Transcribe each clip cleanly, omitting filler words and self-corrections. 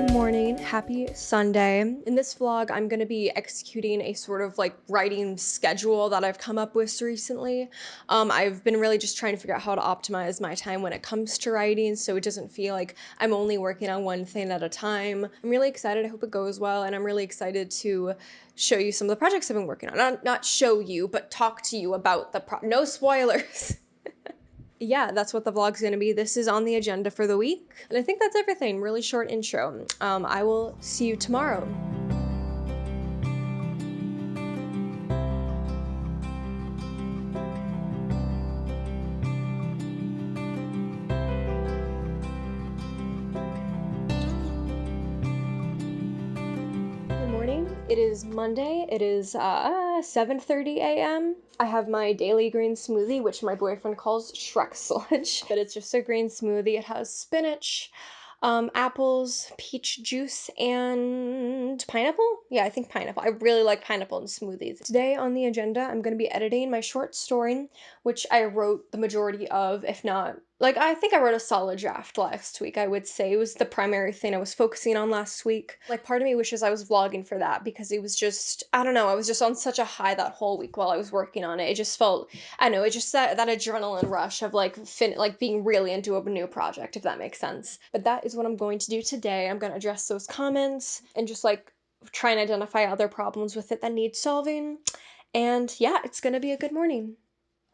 Good morning, happy Sunday. In this vlog, I'm gonna be executing a sort of like writing schedule that I've come up with recently. I've been really just trying to figure out how to optimize my time when it comes to writing so it doesn't feel like I'm only working on one thing at a time. I'm really excited, I hope it goes well, and I'm really excited to show you some of the projects I've been working on. Not show you, but talk to you about no spoilers. Yeah, that's what the vlog's gonna be. This is on the agenda for the week. And I think that's everything. Really short intro. I will see you tomorrow. Good morning. It is Monday. It is 7:30 a.m. I have my daily green smoothie, which my boyfriend calls Shrek sludge, but it's just a green smoothie. It has spinach, apples, peach juice, and pineapple? Yeah, I think pineapple. I really like pineapple in smoothies. Today on the agenda, I'm going to be editing my short story, which I wrote the majority of, if not, like, I think I wrote a solid draft last week, I would say. It was the primary thing I was focusing on last week. Like, part of me wishes I was vlogging for that because it was just, I don't know, I was just on such a high that whole week while I was working on it. It just felt, I don't know, it just that adrenaline rush of like being really into a new project, if that makes sense. But that is what I'm going to do today. I'm going to address those comments and just like try and identify other problems with it that need solving. And yeah, it's going to be a good morning.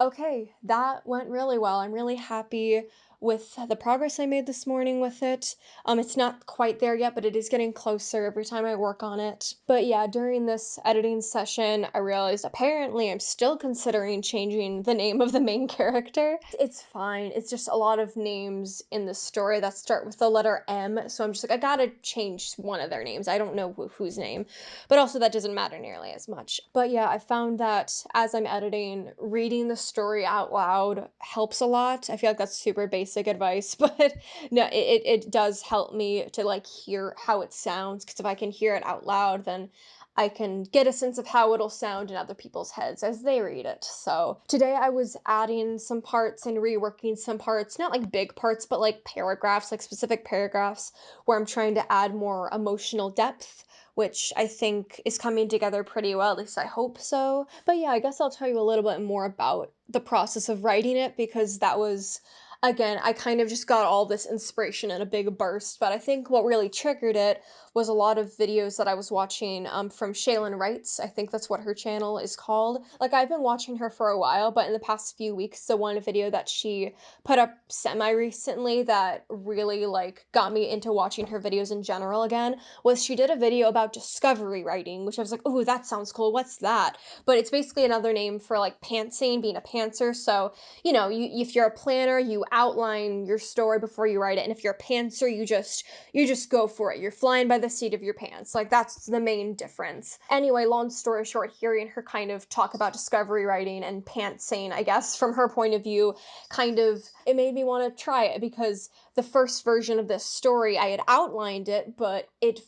Okay, that went really well. I'm really happy with the progress I made this morning with it. It's not quite there yet, but it is getting closer every time I work on it. But yeah, during this editing session, I realized apparently I'm still considering changing the name of the main character. It's fine. It's just a lot of names in the story that start with the letter M, so I'm just like, I gotta change one of their names. I don't know whose name, but also that doesn't matter nearly as much. But yeah, I found that as I'm editing, reading the story out loud helps a lot. I feel like that's super basic advice, but no, it does help me to like hear how it sounds, because if I can hear it out loud, then I can get a sense of how it'll sound in other people's heads as they read it. So today I was adding some parts and reworking some parts, not like big parts, but like paragraphs, like specific paragraphs where I'm trying to add more emotional depth, which I think is coming together pretty well, at least I hope so. But yeah, I guess I'll tell you a little bit more about the process of writing it, because that was, again, I kind of just got all this inspiration in a big burst, but I think what really triggered it was a lot of videos that I was watching from Shaylin Writes. I think that's what her channel is called. Like, I've been watching her for a while, but in the past few weeks, the one video that she put up semi-recently that really, like, got me into watching her videos in general again was she did a video about discovery writing, which I was like, oh, that sounds cool, what's that? But it's basically another name for, like, pantsing, being a pantser. So, you know, if you're a planner, you outline your story before you write it, and if you're a pantser, you just go for it. You're flying by the seat of your pants. Like, that's the main difference. Anyway, long story short, hearing her kind of talk about discovery writing and pantsing, I guess, from her point of view, kind of, it made me want to try it, because the first version of this story, I had outlined it, but it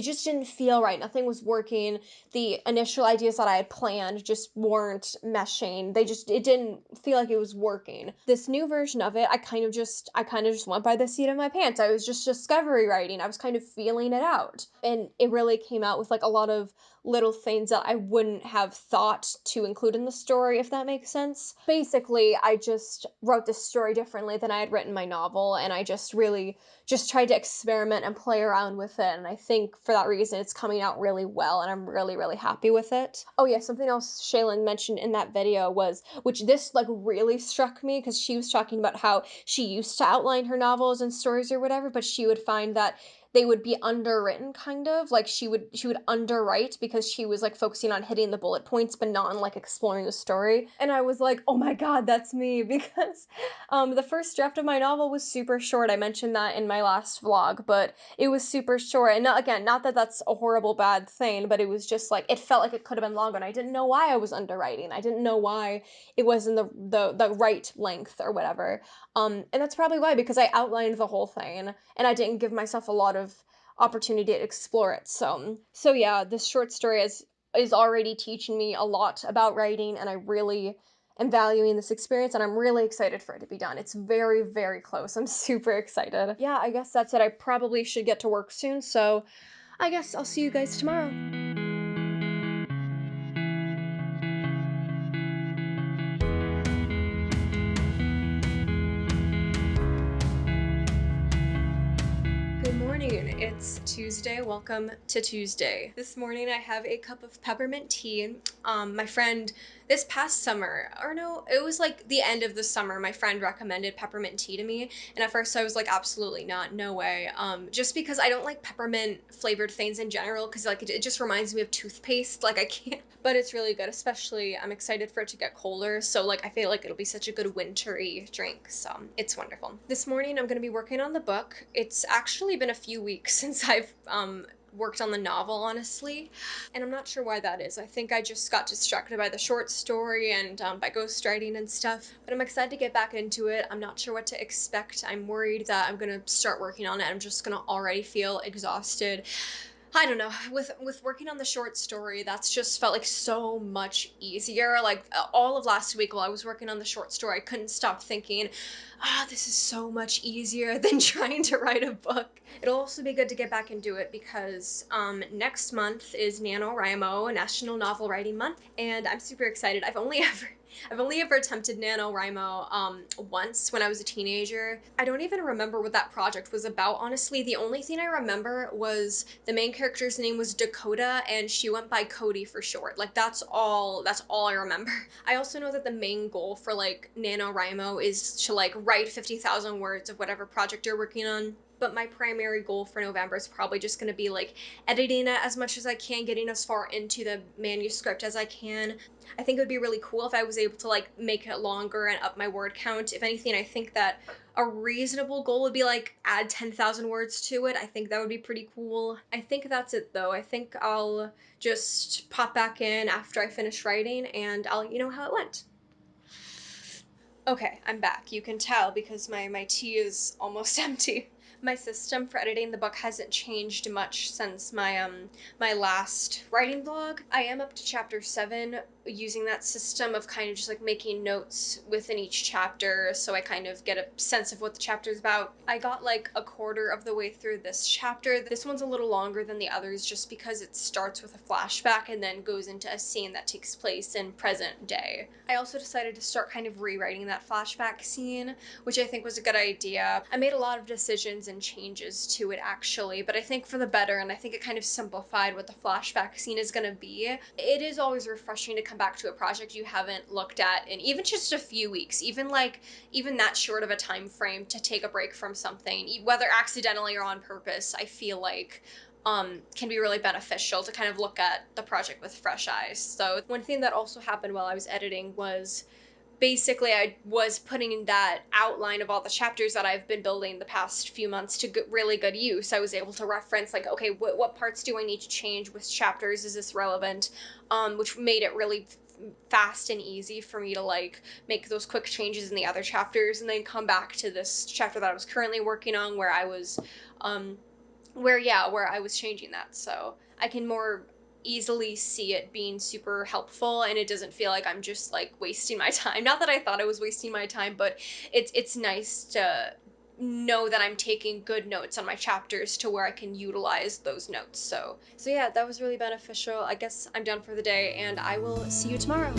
just didn't feel right. Nothing was working. The initial ideas that I had planned just weren't meshing. It didn't feel like it was working. This new version of it, I kind of just went by the seat of my pants. I was just discovery writing. I was kind of feeling it out. And it really came out with like a lot of little things that I wouldn't have thought to include in the story, if that makes sense. Basically, I just wrote this story differently than I had written my novel, and I just really just tried to experiment and play around with it, and I think for that reason it's coming out really well, and I'm really, really happy with it. Oh yeah, something else Shaylin mentioned in that video was, which this like really struck me, because she was talking about how she used to outline her novels and stories or whatever, but she would find that they would be underwritten, kind of like she would underwrite, because she was like focusing on hitting the bullet points but not on like exploring the story. And I was like, oh my god, that's me, because the first draft of my novel was super short. I mentioned that in my last vlog, but it was super short. And not that that's a horrible bad thing, but it was just like, it felt like it could have been longer, and I didn't know why I was underwriting. I didn't know why it wasn't the right length or whatever. And that's probably why, because I outlined the whole thing and I didn't give myself a lot of opportunity to explore it. So yeah, this short story is already teaching me a lot about writing, and I really am valuing this experience, and I'm really excited for it to be done. It's very, very close. I'm super excited. Yeah, I guess that's it. I probably should get to work soon, so I guess I'll see you guys tomorrow. Good morning. It's Tuesday. Welcome to Tuesday. This morning I have a cup of peppermint tea. My friend this past summer, or no, it was like the end of the summer, my friend recommended peppermint tea to me. And at first I was like, absolutely not, no way. Just because I don't like peppermint flavored things in general, because like it just reminds me of toothpaste. Like I can't, but it's really good, especially I'm excited for it to get colder. So like I feel like it'll be such a good wintry drink. So it's wonderful. This morning I'm gonna be working on the book. It's actually been a few weeks since I've worked on the novel, honestly, and I'm not sure why that is. I think I just got distracted by the short story and by ghostwriting and stuff, but I'm excited to get back into it. I'm not sure what to expect. I'm worried that I'm gonna start working on it, I'm just gonna already feel exhausted. I don't know. With working on the short story, that's just felt like so much easier. Like all of last week while I was working on the short story, I couldn't stop thinking, this is so much easier than trying to write a book. It'll also be good to get back and do it because next month is NaNoWriMo, National Novel Writing Month, and I'm super excited. I've only ever attempted NaNoWriMo once when I was a teenager. I don't even remember what that project was about, honestly. The only thing I remember was the main character's name was Dakota and she went by Cody for short. Like that's all I remember. I also know that the main goal for like NaNoWriMo is to like write 50,000 words of whatever project you're working on. But my primary goal for November is probably just going to be like editing it as much as I can, getting as far into the manuscript as I can. I think it would be really cool if I was able to like make it longer and up my word count. If anything, I think that a reasonable goal would be like add 10,000 words to it. I think that would be pretty cool. I think that's it though. I think I'll just pop back in after I finish writing and I'll let you know how it went. Okay, I'm back. You can tell because my tea is almost empty. My system for editing the book hasn't changed much since my last writing vlog. I am up to chapter 7 using that system of kind of just like making notes within each chapter so I kind of get a sense of what the chapter's about. I got like a quarter of the way through this chapter. This one's a little longer than the others just because it starts with a flashback and then goes into a scene that takes place in present day. I also decided to start kind of rewriting that flashback scene, which I think was a good idea. I made a lot of decisions and changes to it actually, but I think for the better, and I think it kind of simplified what the flashback scene is gonna be. It is always refreshing to come back to a project you haven't looked at in even just a few weeks, even that short of a time frame, to take a break from something, whether accidentally or on purpose. I feel like can be really beneficial to kind of look at the project with fresh eyes. So one thing that also happened while I was editing was basically I was putting in that outline of all the chapters that I've been building the past few months to really good use. I was able to reference like, okay, what parts do I need to change? Which chapters is this relevant? Which made it really fast and easy for me to like make those quick changes in the other chapters and then come back to this chapter that I was currently working on where I was where I was changing that. So I can more easily see it being super helpful and it doesn't feel like I'm just like wasting my time. Not that I thought I was wasting my time, but it's nice to know that I'm taking good notes on my chapters to where I can utilize those notes. So yeah, that was really beneficial. I guess I'm done for the day and I will see you tomorrow.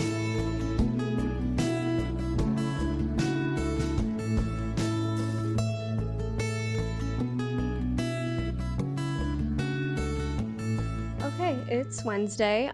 Okay, it's Wednesday.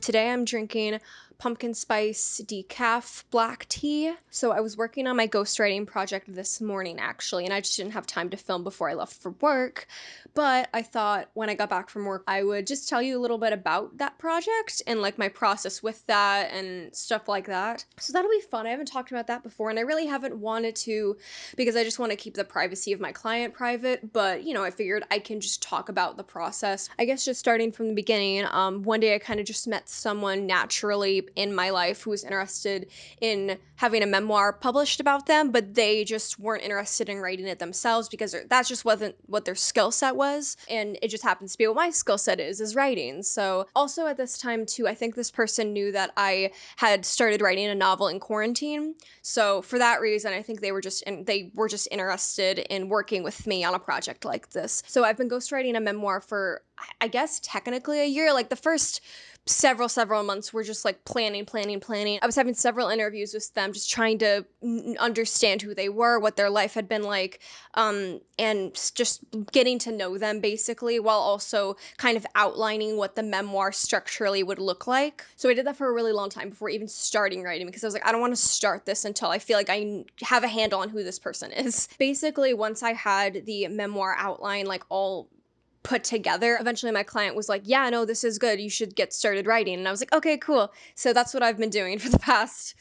Today I'm drinking pumpkin spice decaf black tea. So I was working on my ghostwriting project this morning actually, and I just didn't have time to film before I left for work. But I thought when I got back from work, I would just tell you a little bit about that project and like my process with that and stuff like that. So that'll be fun. I haven't talked about that before and I really haven't wanted to because I just want to keep the privacy of my client private. But you know, I figured I can just talk about the process. I guess just starting from the beginning, one day I kind of just met someone naturally in my life who was interested in having a memoir published about them, but they just weren't interested in writing it themselves because that just wasn't what their skill set was. And it just happens to be what my skill set is writing. So also at this time too, I think this person knew that I had started writing a novel in quarantine. So for that reason, I think they were just interested in working with me on a project like this. So I've been ghostwriting a memoir for, I guess, technically a year. Like the first several months were just like planning. I was having several interviews with them, just trying to understand who they were, what their life had been like, and just getting to know them basically, while also kind of outlining what the memoir structurally would look like. So I did that for a really long time before even starting writing, because I was like, I don't want to start this until I feel like I have a handle on who this person is. Basically, once I had the memoir outline like all put together, eventually my client was like, yeah, no, this is good, you should get started writing. And I was like, okay, cool. So that's what I've been doing for the past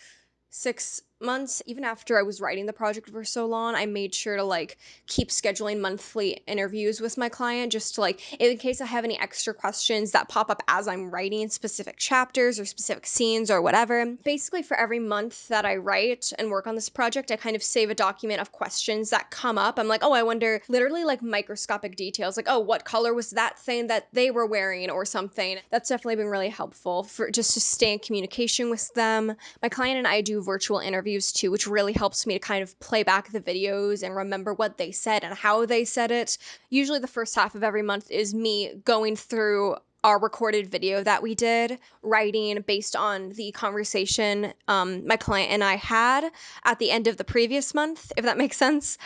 6 months. Even after I was writing the project for so long, I made sure to like keep scheduling monthly interviews with my client, just to like, in case I have any extra questions that pop up as I'm writing specific chapters or specific scenes or whatever. Basically, for every month that I write and work on this project, I kind of save a document of questions that come up. I'm like, oh, I wonder, literally like microscopic details, like, oh, what color was that thing that they were wearing or something. That's definitely been really helpful for just to stay in communication with them. My client and I do virtual interviews too, which really helps me to kind of play back the videos and remember what they said and how they said it. Usually the first half of every month is me going through our recorded video that we did, writing based on the conversation my client and I had at the end of the previous month, if that makes sense.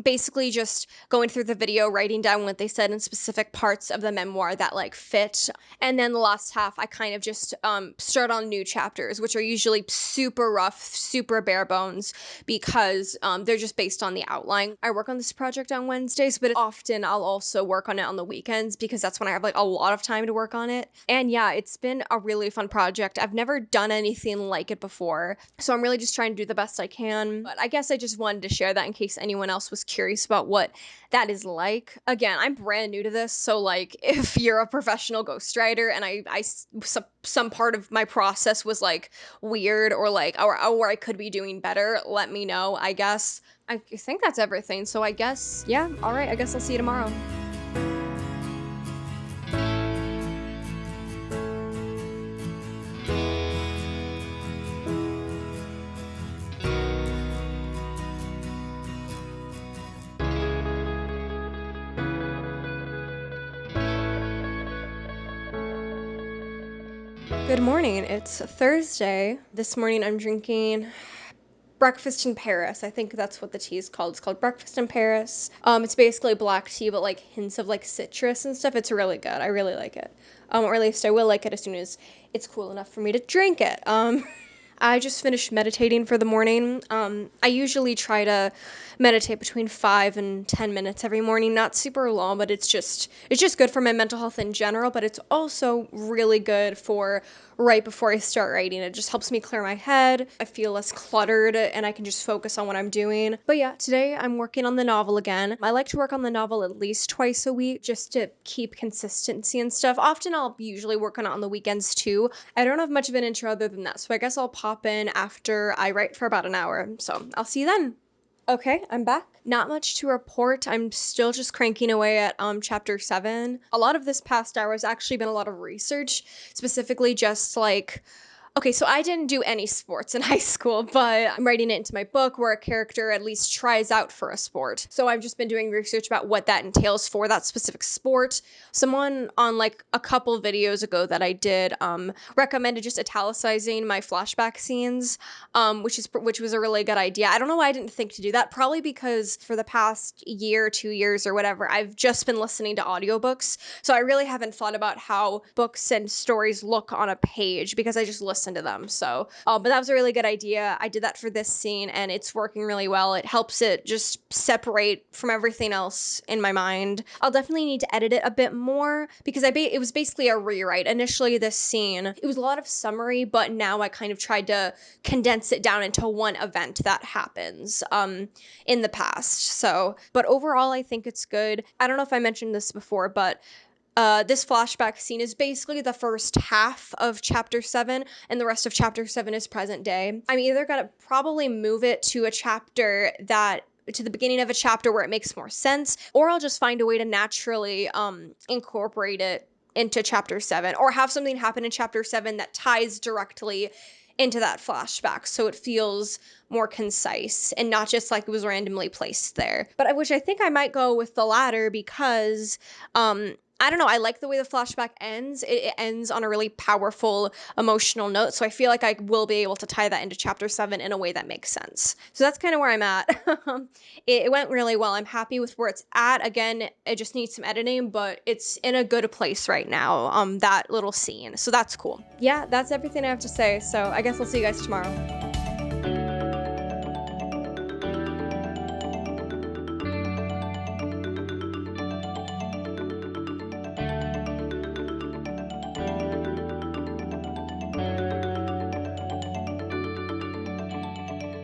Basically just going through the video, writing down what they said in specific parts of the memoir that like fit. And then the last half, I kind of just start on new chapters, which are usually super rough, super bare bones, because they're just based on the outline. I work on this project on Wednesdays, but often I'll also work on it on the weekends because that's when I have like a lot of time to work on it. And yeah, it's been a really fun project. I've never done anything like it before, so I'm really just trying to do the best I can. But I guess I just wanted to share that in case anyone else was curious about what that is like. Again, I'm brand new to this, so like if you're a professional ghostwriter and some part of my process was like weird or like or I could be doing better, let me know. I guess I think that's everything. So I guess, yeah, all right, I guess I'll see you tomorrow. Good morning. It's Thursday. This morning I'm drinking breakfast in Paris. I think that's what the tea is called. It's called breakfast in Paris. It's basically black tea, but like hints of like citrus and stuff. It's really good. I really like it. Or at least I will like it as soon as it's cool enough for me to drink it. I just finished meditating for the morning. I usually try to meditate between 5 and 10 minutes every morning. Not super long, but it's just good for my mental health in general. But it's also really good for right before I start writing. It just helps me clear my head. I feel less cluttered and I can just focus on what I'm doing. But yeah, today I'm working on the novel again. I like to work on the novel at least twice a week just to keep consistency and stuff. Often I'll usually work on it on the weekends too. I don't have much of an intro other than that, so I guess I'll pop in after I write for about an hour. So I'll see you then. Okay, I'm back. Not much to report. I'm still just cranking away at chapter 7. A lot of this past hour has actually been a lot of research, specifically just like, okay, so I didn't do any sports in high school, but I'm writing it into my book where a character at least tries out for a sport. So I've just been doing research about what that entails for that specific sport. Someone on like a couple videos ago that I did recommended just italicizing my flashback scenes, which was a really good idea. I don't know why I didn't think to do that. Probably because for the past year, 2 years or whatever, I've just been listening to audiobooks. So I really haven't thought about how books and stories look on a page because I just listen to them. So, but that was a really good idea. I did that for this scene and it's working really well. It helps it just separate from everything else in my mind. I'll definitely need to edit it a bit more because it was basically a rewrite. Initially, this scene, it was a lot of summary, but now I kind of tried to condense it down into one event that happens in the past. So, but overall, I think it's good. I don't know if I mentioned this before, but This flashback scene is basically the first half of chapter 7, and the rest of chapter 7 is present day. I'm either gonna probably move it to a chapter to the beginning of a chapter where it makes more sense, or I'll just find a way to naturally incorporate it into chapter 7, or have something happen in chapter 7 that ties directly into that flashback so it feels more concise and not just like it was randomly placed there. But I think I might go with the latter because I don't know, I like the way the flashback ends. It ends on a really powerful emotional note, so I feel like I will be able to tie that into chapter 7 in a way that makes sense. So that's kind of where I'm at. It went really well. I'm happy with where it's at. Again, it just needs some editing, but it's in a good place right now, that little scene. So that's cool. Yeah, that's everything I have to say. So I guess I'll see you guys tomorrow.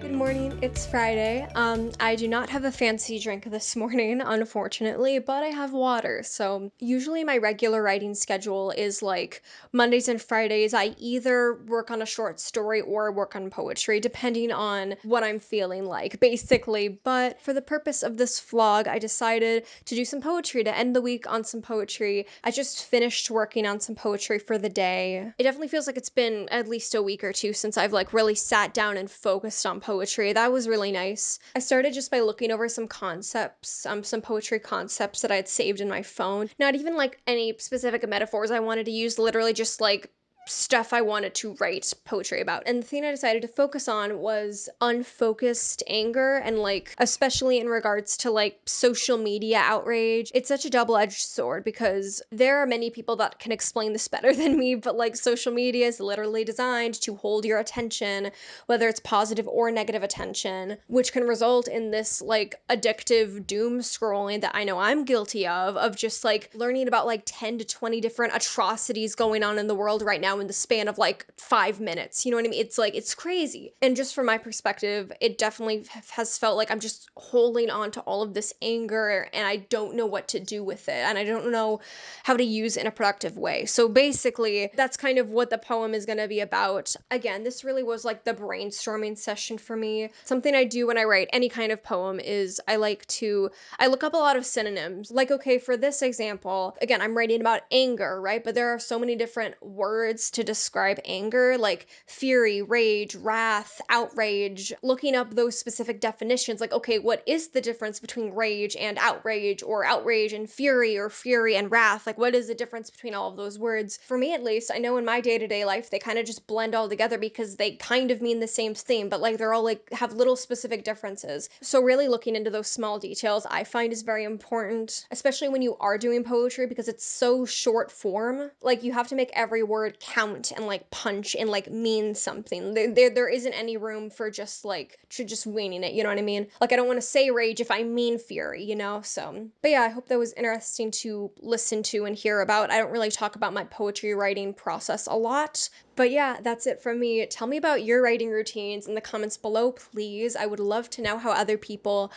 Good morning, it's Friday. I do not have a fancy drink this morning, unfortunately, but I have water. So usually my regular writing schedule is like Mondays and Fridays. I either work on a short story or work on poetry, depending on what I'm feeling like, basically. But for the purpose of this vlog, I decided to do some poetry, to end the week on some poetry. I just finished working on some poetry for the day. It definitely feels like it's been at least a week or two since I've like really sat down and focused on poetry. That was really nice. I started just by looking over some concepts, some poetry concepts that I had saved in my phone. Not even like any specific metaphors I wanted to use, literally just like stuff I wanted to write poetry about. And the thing I decided to focus on was unfocused anger, and like especially in regards to like social media outrage. It's such a double-edged sword because there are many people that can explain this better than me, but like social media is literally designed to hold your attention, whether it's positive or negative attention, which can result in this like addictive doom scrolling that I know I'm guilty of just like learning about like 10 to 20 different atrocities going on in the world right now in the span of like 5 minutes. You know what I mean? It's like, it's crazy. And just from my perspective, it definitely has felt like I'm just holding on to all of this anger and I don't know what to do with it. And I don't know how to use it in a productive way. So basically, that's kind of what the poem is going to be about. Again, this really was like the brainstorming session for me. Something I do when I write any kind of poem is I look up a lot of synonyms. Like, okay, for this example, again, I'm writing about anger, right? But there are so many different words to describe anger, like fury, rage, wrath, outrage. Looking up those specific definitions, like, okay, what is the difference between rage and outrage, or outrage and fury, or fury and wrath? Like, what is the difference between all of those words? For me, at least, I know in my day-to-day life, they kind of just blend all together because they kind of mean the same thing, but like they're all like have little specific differences. So really looking into those small details I find is very important, especially when you are doing poetry because it's so short form. Like you have to make every word count and like punch and like mean something. There isn't any room for just like just winging it, you know what I mean? Like I don't want to say rage if I mean fury, you know? So, but yeah, I hope that was interesting to listen to and hear about. I don't really talk about my poetry writing process a lot, but yeah, that's it from me. Tell me about your writing routines in the comments below, please. I would love to know how other people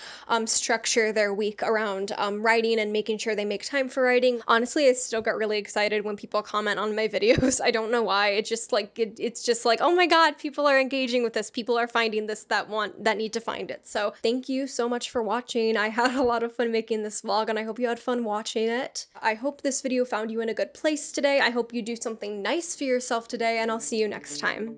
structure their week around writing and making sure they make time for writing. Honestly, I still get really excited when people comment on my videos. I don't know why. It's just like it's just like, oh my god, people are engaging with this. People are finding this that need to find it. So thank you so much for watching. I had a lot of fun making this vlog and I hope you had fun watching it. I hope this video found you in a good place today. I hope you do something nice for yourself today, and I'll see you next time.